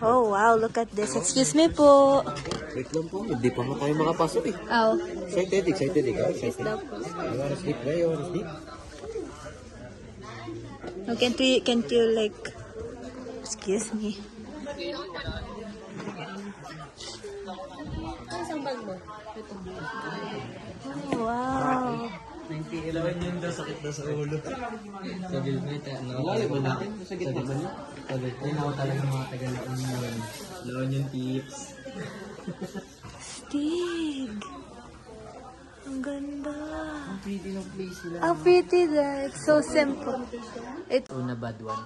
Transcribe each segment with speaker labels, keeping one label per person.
Speaker 1: Oh, wow. Look at this. Excuse me po.
Speaker 2: Wait lang po, hindi pa mo tayo makapasok eh.
Speaker 1: Oh.
Speaker 2: Excited.
Speaker 1: Yes, daw po.
Speaker 2: You wanna sleep, right? You wanna sleep?
Speaker 1: Oh, can't you like... Excuse me. Oh, wow.
Speaker 3: 11 yun daw, sakit daw sa ulo. Sa Bilbet, ano?
Speaker 2: Lalim mo natin, sa gitna ba niya?
Speaker 3: Sa Bilbet, ako talaga mga taga-laon yun. Laon yung tips.
Speaker 1: Stig. Ang ganda.
Speaker 3: Ang pretty ng place nila.
Speaker 1: How pretty that. It's so simple. It
Speaker 3: Una bad one.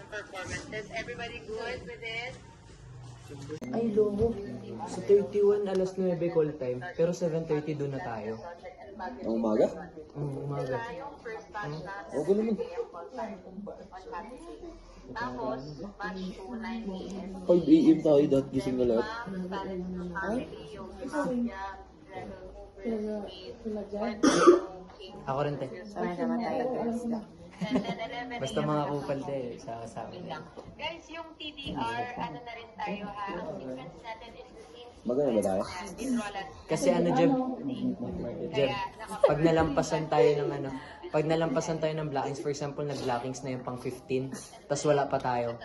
Speaker 4: Performances. Everybody good with it?
Speaker 3: Ay, loko. Sa 31, alas 9 call time. Pero 7:30 doon na tayo.
Speaker 2: Ang umaga?
Speaker 3: Umaga.
Speaker 2: Okay naman.
Speaker 4: Tapos, match to 9 a.m.
Speaker 2: 5 AM tayo dahil gising na lahat.
Speaker 3: Ako rin, te.
Speaker 4: Sama-sama tayo.
Speaker 3: Basta mga kupal, te. Sa akin.
Speaker 4: Guys, yung TDR, ano na rin tayo ha? Ang sequence natin is the same
Speaker 2: Magana ba tayo?
Speaker 4: in Roland.
Speaker 3: Kasi ano, Jeb, pag nalampasan tayo ng ano, pag nalampasan tayo ng blockings, for example, nag-blockings na yung pang 15, tas wala pa tayo,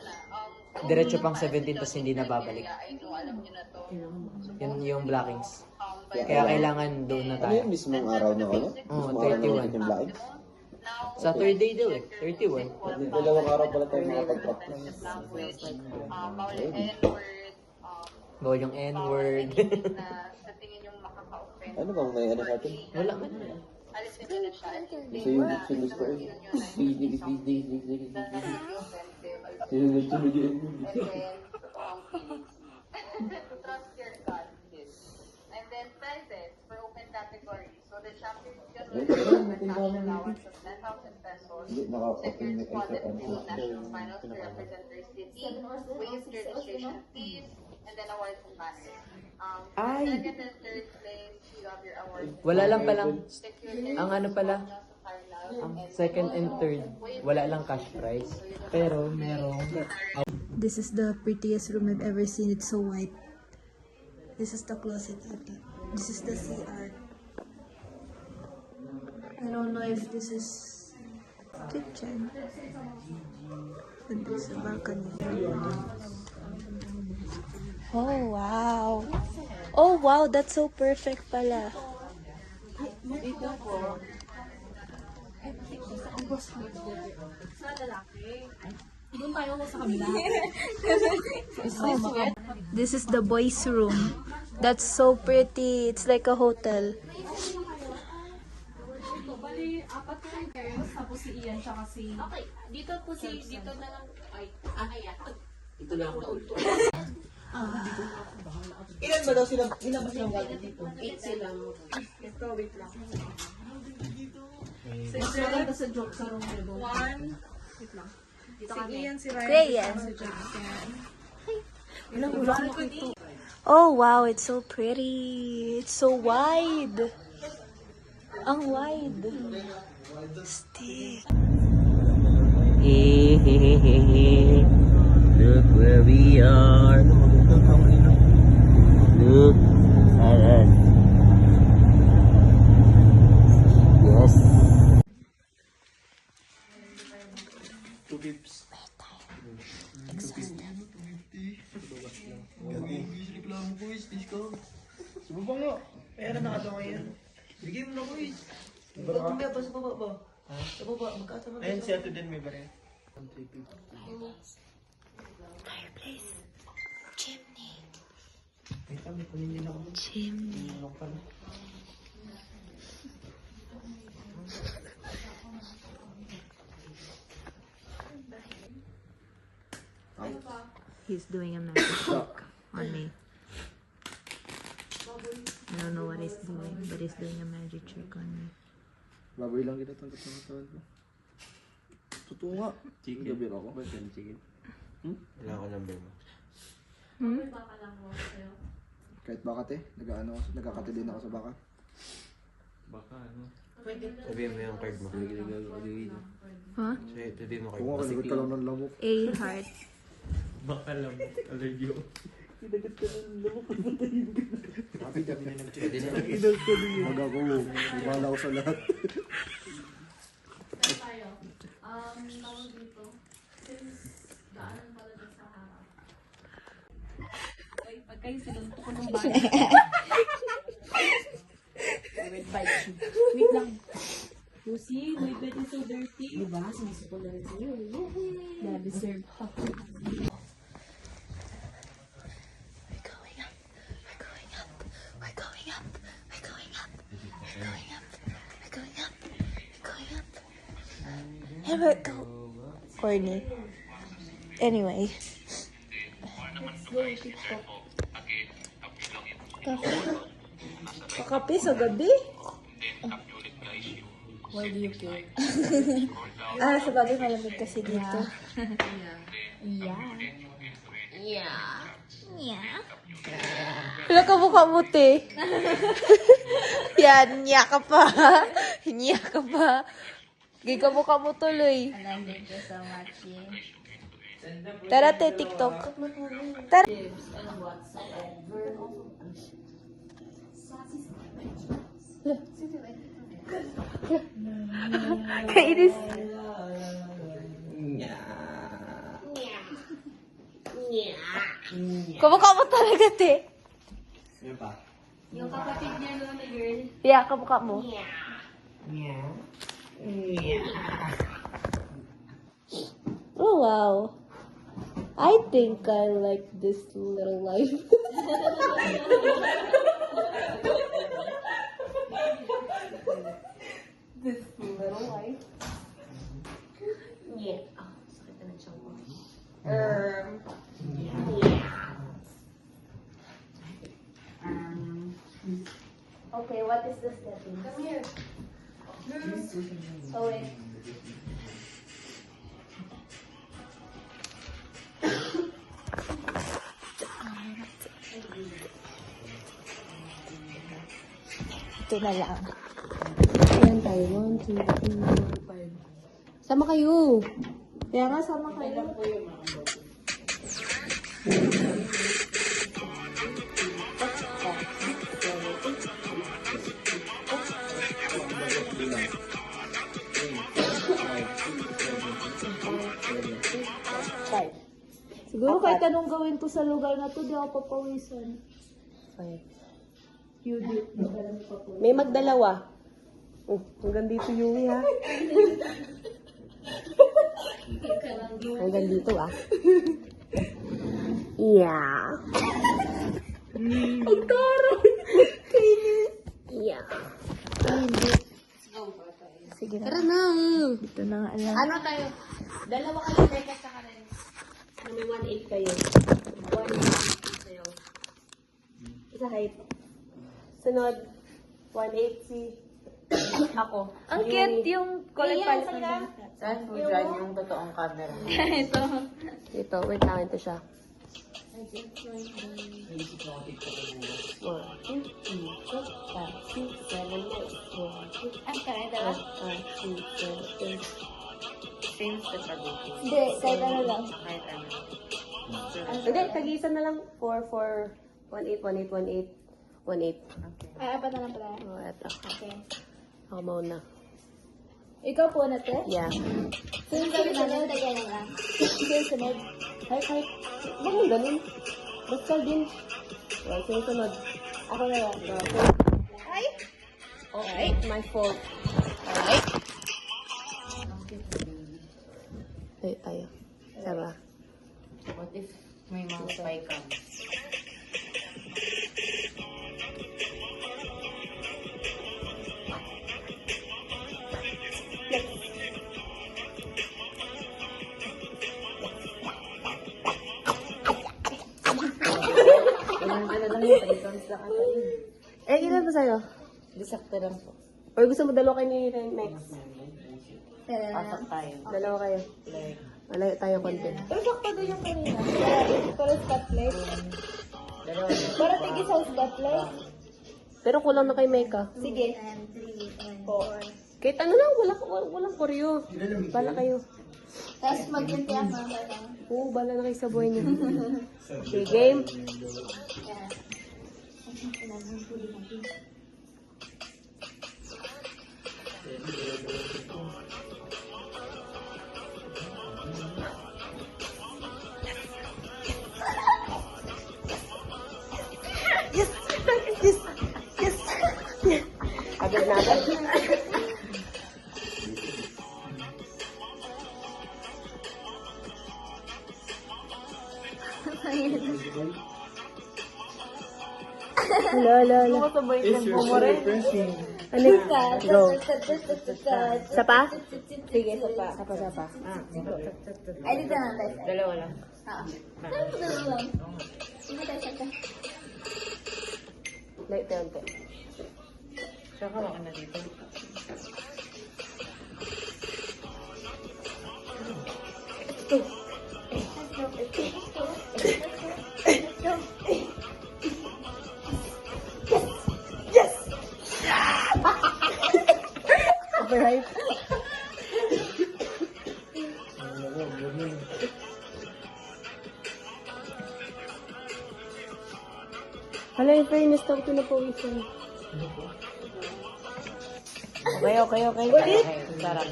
Speaker 3: diretso pang 17, tas hindi na babalik. Yun yung blockings. Kaya kailangan doon na
Speaker 2: Ano
Speaker 3: tayo.
Speaker 2: yung mismong araw na ano?
Speaker 3: Oo,
Speaker 2: Mismong araw na
Speaker 3: 31.
Speaker 2: ulit yung lahat?
Speaker 3: Sa third day daw eh, 31.
Speaker 2: Dalawang araw pala tayo makapag-practice.
Speaker 3: Bawal yung N-word.
Speaker 4: Sa tingin yung makaka-offend.
Speaker 2: Ano bang may ano sa atin?
Speaker 3: Wala man.
Speaker 4: Alisin nyo na siya.
Speaker 2: Kasi yung sunod ko eh. Sige. Sunod yun.
Speaker 4: Trust your confidence. And then prizes for open category. So the champion just received a cash allowance of 10,000 pesos.
Speaker 2: Hindi, naka-open
Speaker 4: Secure
Speaker 2: yung
Speaker 4: squad
Speaker 2: extra
Speaker 4: to national finals to represent their city. Waived registration fees. And then awards and banners. Second and third place, you have your awards.
Speaker 3: Wala lang palang,
Speaker 4: Secure
Speaker 3: ang ano pala, ang second and third, wala lang cash prize. Pero merong
Speaker 1: This is the prettiest room I've ever seen. It's so white. This is the closet ata. This is the CR. I don't know if this is kitchen. And this is a balcony. Oh wow. Oh wow, that's so perfect pala. This is the boys' room. That's so pretty. It's like a hotel.
Speaker 5: Bali, apat na rin kayo. Tapos si Ian tsaka si... Okay, dito po dito na lang. Ay, ayan.
Speaker 3: ito lang ako.
Speaker 6: Ilan ba daw sila? Ilan ba silang gagawin dito?
Speaker 5: 8 silang.
Speaker 6: Ito, wait lang.
Speaker 5: Maganda sa joke sa room nito.
Speaker 6: 1. Wait lang. Si Ian, si Ryan,
Speaker 1: Ryan.
Speaker 6: si Jackson.
Speaker 1: Oh wow, it's so pretty. It's so wide. Ang wide. Stick.
Speaker 3: Look where we are. Look. Yes.
Speaker 2: 2 pips. Reklamo ko is, discount. Subaba nga.
Speaker 6: Pera na ka daw ngayon.
Speaker 2: Bigay mo na ko is.
Speaker 6: Ba't ba sa baba ba? Sa baba, magkasama ba?
Speaker 2: Ayun, si Ato din may baril.
Speaker 1: Fireplace. Chimney.
Speaker 2: Wait lang, may kunin din ako.
Speaker 1: Chimney.
Speaker 2: Ano pala?
Speaker 1: He's doing a magic trick on me. I don't know what he's doing, but he's doing a magic trick on me.
Speaker 2: Baboy lang kita tanggap ng katawan ko. Totoo nga. Chicken. Gabiro ako. Ba't yan chicken? Wala ko number mo.
Speaker 5: Baka lang mo sa'yo.
Speaker 2: Kahit baka te, nagkakate din ako sa baka.
Speaker 3: Sabihin mo yung card mo.
Speaker 1: Ha?
Speaker 3: Sabihin mo card
Speaker 2: Kung
Speaker 3: mo.
Speaker 2: ako, nagot ka lang ng lamok.
Speaker 1: A heart.
Speaker 3: Baka lang. Allergy ko. Pwede na.
Speaker 2: Mag ako, ibala ko sa lahat.
Speaker 5: tayo. Tawag dito. Since daanan pala dun sa harap. Ay, pag kayo sinunto ko ng bata. Wait lang. Lucy, my bed is so dirty. Diba? Sinisipon na rin sa'yo. Yeah, deserve pa.
Speaker 1: Never go. Corny. Anyway. Kakape sa gabi?
Speaker 5: Why do you care?
Speaker 1: Sa bagay malamig kasi dito. Wala ka mukha mo, te. Yan, niya ka pa. Niya ka pa. Gay ka mukha mo tuloy.
Speaker 7: Thank you so much.
Speaker 1: Tara, te, TikTok. Tara. Kainis. Kamukha mo talaga, te.
Speaker 2: Yan pa.
Speaker 5: Yung kapatid niya no, na girl.
Speaker 1: Yeah, kamukha mo. Oh, wow. I think I like this little life. This little life.
Speaker 7: Yeah. Ah, sakit na ng tiyan ko.
Speaker 1: Okay, what is the setting?
Speaker 5: Come here.
Speaker 1: Oh, wait. Ito na lang.
Speaker 7: Ayan tayo. 1, 2, 3, 4, 5. Sama kayo.
Speaker 1: Kaya nga, sama kayo. Siguro kahit anong gawin to sa lugar na to, di ako papawisan.
Speaker 7: 5.
Speaker 1: You do.
Speaker 7: May magdalawa. Hanggang dito, Yui, ha? Hanggang dito, ah. Yeah.
Speaker 1: Ang taro!
Speaker 7: Yeah.
Speaker 1: Sige na.
Speaker 7: Tara na.
Speaker 1: Ito na nga lang.
Speaker 7: Ano tayo? Dalawa kayo, Becca, sa kanin. May 1.8 kayo. 1.8 kayo. Isa height. Sunod, 1.8 si ako.
Speaker 1: Ang cute yung kulay palit ng
Speaker 3: Saan po dyan yung totoong camera?
Speaker 7: Ito, wait lang, ito siya. 1, 2, 3, 4, 5, 6, 7, 8, 1, 2, 3, 4, 5, 6, 7, 8.
Speaker 3: Same sa pag-ibig.
Speaker 1: Hindi, kahit ano lang.
Speaker 3: Kahit ano.
Speaker 7: Hindi, tag-isa na lang. 4, 4, 1, 8, 1, 8, 1, 8, 1, 8.
Speaker 1: Ay, apat na lang pala.
Speaker 7: Oh, eto.
Speaker 1: Okay.
Speaker 7: Ako mauna.
Speaker 1: Ikaw po na, te?
Speaker 7: Yeah.
Speaker 1: Sino sunod? Sino sunod?
Speaker 7: Kahit. Huwag mo ganun. Basta din. Well, sinusunod. Ako na lang.
Speaker 1: Ay!
Speaker 7: Okay, my fault. Alright. Ay, tayo. Sama.
Speaker 3: What if may mga spy cam?
Speaker 7: Ano lang yun, 3 counts lang ata yun. Eh, ilan ba sa'yo?
Speaker 3: Disakto lang po.
Speaker 7: Or gusto mo dalawa kayo ni Rex?
Speaker 3: Apat tayo.
Speaker 7: Dalawa kayo.
Speaker 3: Like,
Speaker 7: Malayo tayo konti.
Speaker 1: Pero sakto din yung kanina. Pero spotlight.
Speaker 3: dalawa.
Speaker 1: Para tigis sa spotlight.
Speaker 7: Pero kulang na kay Mecca.
Speaker 1: Sige. And 3 and 4.
Speaker 7: Kahit ano lang, walang koryo. Bala kayo.
Speaker 1: Tapos mag-inti ako ng
Speaker 7: Oo, bala na kayo sa buhay niyo. Okay, game. Agad na agad. Hala.
Speaker 2: It's your pressing.
Speaker 7: Ano? Go. Isa pa?
Speaker 1: Sige, so pa.
Speaker 7: Sapa.
Speaker 1: Ay, dito na tayo.
Speaker 3: Dalawa lang.
Speaker 1: Dalawa lang. Sige tayo sa
Speaker 7: Light tayo.
Speaker 3: Saka ka na dito.
Speaker 7: Overhype. Hala, in fairness, tapos ko na po isa.
Speaker 3: Okay. Sarap.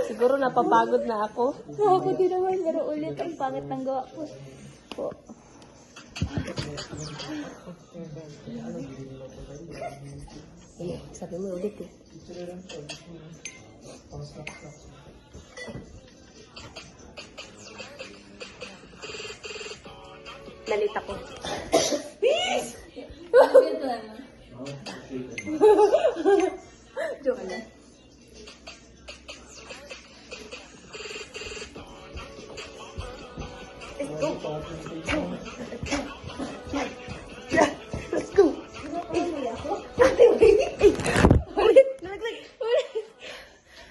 Speaker 7: Siguro napapagod na ako.
Speaker 1: Ako din naman, pero ulit ang pangit ng gawa ko.
Speaker 7: Sabi mo ulit eh. Nalit ako.
Speaker 1: Joke lang.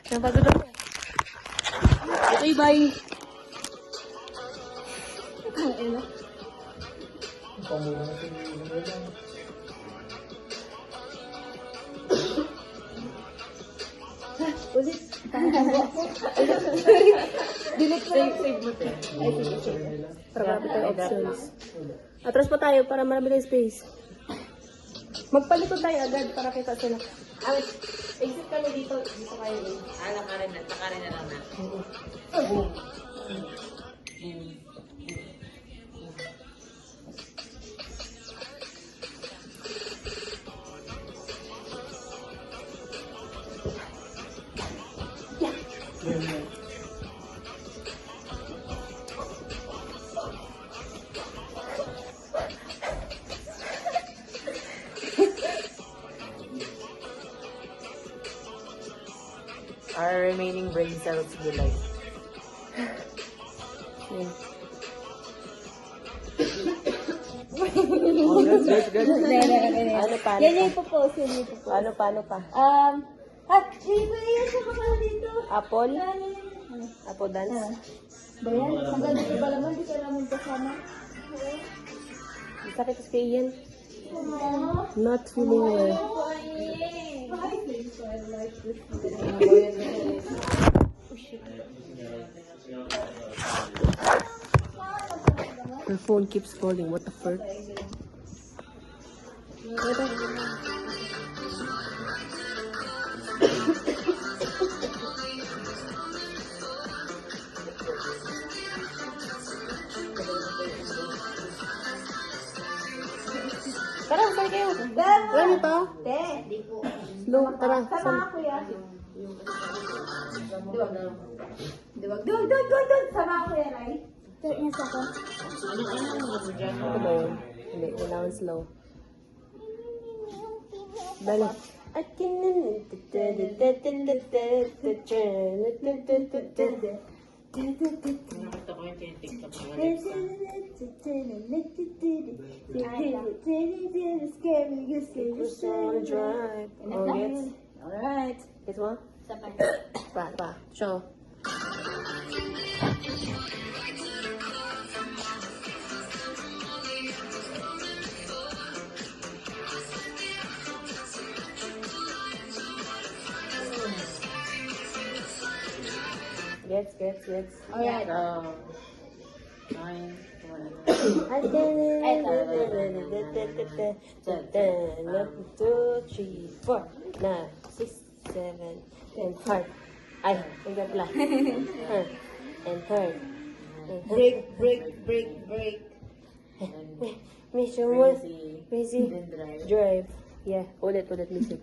Speaker 7: Napagod ako. Okay, bye.
Speaker 1: Ulit.
Speaker 7: Delete ko lang. Save mo tayo. Para marami tayong options. Atras pa tayo para marami tayong space. Magpalikod tayo agad para kita sila. Exit kami dito. Dito kayo eh.
Speaker 3: Nakarin na lang na. Our remaining brain cells will like. Good.
Speaker 7: Ano pa?
Speaker 1: Yan yung ipopost,
Speaker 7: Paano pa?
Speaker 1: Yan sa mga dito.
Speaker 7: Apple? Apple dance?
Speaker 1: Ba yan? Hanggang dito ba naman? Di ka naman kasama.
Speaker 7: Sakit sa Ian. Not feeling well. Her phone keeps calling. What the fuck? Tara, saan kayo? Ano to? Slow, tara.
Speaker 1: Sama ako yan. Diwag. Sama ako yan, ay. Turn niya sa ako.
Speaker 7: Ito ba yun? Hindi, kailangan slow. Bala.
Speaker 3: Nakita ko yung TikTok ko.
Speaker 7: Drive. Oh, gets?
Speaker 1: Alright.
Speaker 7: Gets mo? Pa. Show. Gets.
Speaker 5: Alright.
Speaker 7: I can 1, 2, 3, 4, 9, 6, 7, and heart. Ay, ang gabla. And heart.
Speaker 6: Break.
Speaker 7: Mission was crazy. Drive. Yeah, ulit music.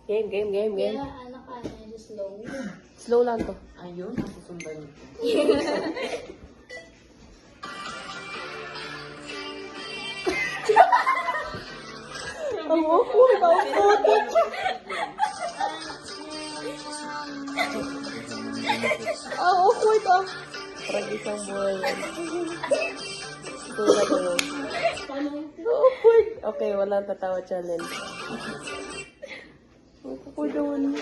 Speaker 7: Game.
Speaker 5: Kaya ano ka, medyo slow.
Speaker 7: Slow lang to.
Speaker 3: Ayun, nasusundan niyo.
Speaker 7: Ang awkward, Ang awkward, Parang isang buhay. Ito na to. Awkward. Okay, walang tatawa challenge. Awkward naman.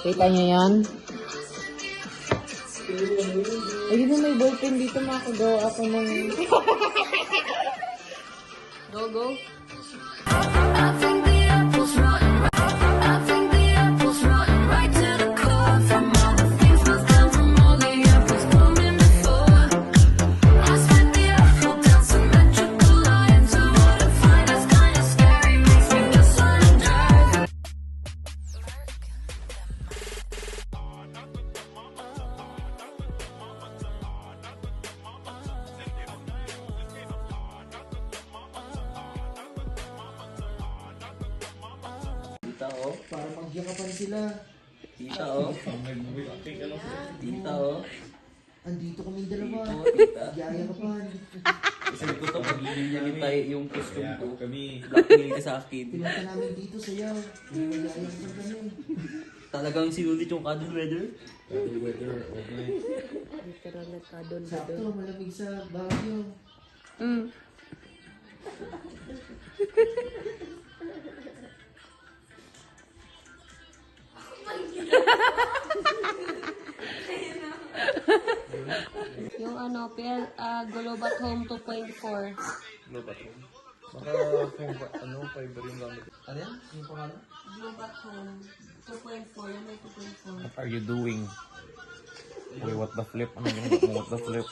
Speaker 3: Kita niyo yan? Ayun na may ballpen dito, makagawa ako ng...
Speaker 7: Go.
Speaker 2: Tita, oh.
Speaker 6: Para magyakapan sila.
Speaker 2: Tita, oh. Tita, oh.
Speaker 6: Andito kami dalawa.
Speaker 2: Oh, tita.
Speaker 6: Yayakapan.
Speaker 2: Kasi ko to, paglilin tayo yung costume ko. Blackmail ka sa akin.
Speaker 6: Pinunta namin dito sayaw. Yayakapan kami.
Speaker 2: Talagang sinulit yung cuddle weather.
Speaker 7: Literal na kadon.
Speaker 6: Sakto, malamig sa Baguio.
Speaker 7: Yung Global Home 2.4.
Speaker 2: Baka fiber yung gamit. Ano yan? Yung pangalan?
Speaker 7: Global Home 2.4. Yung may 2.4.
Speaker 8: What are you doing? Uy, what the flip? Anong ginagawa mo? What the flip?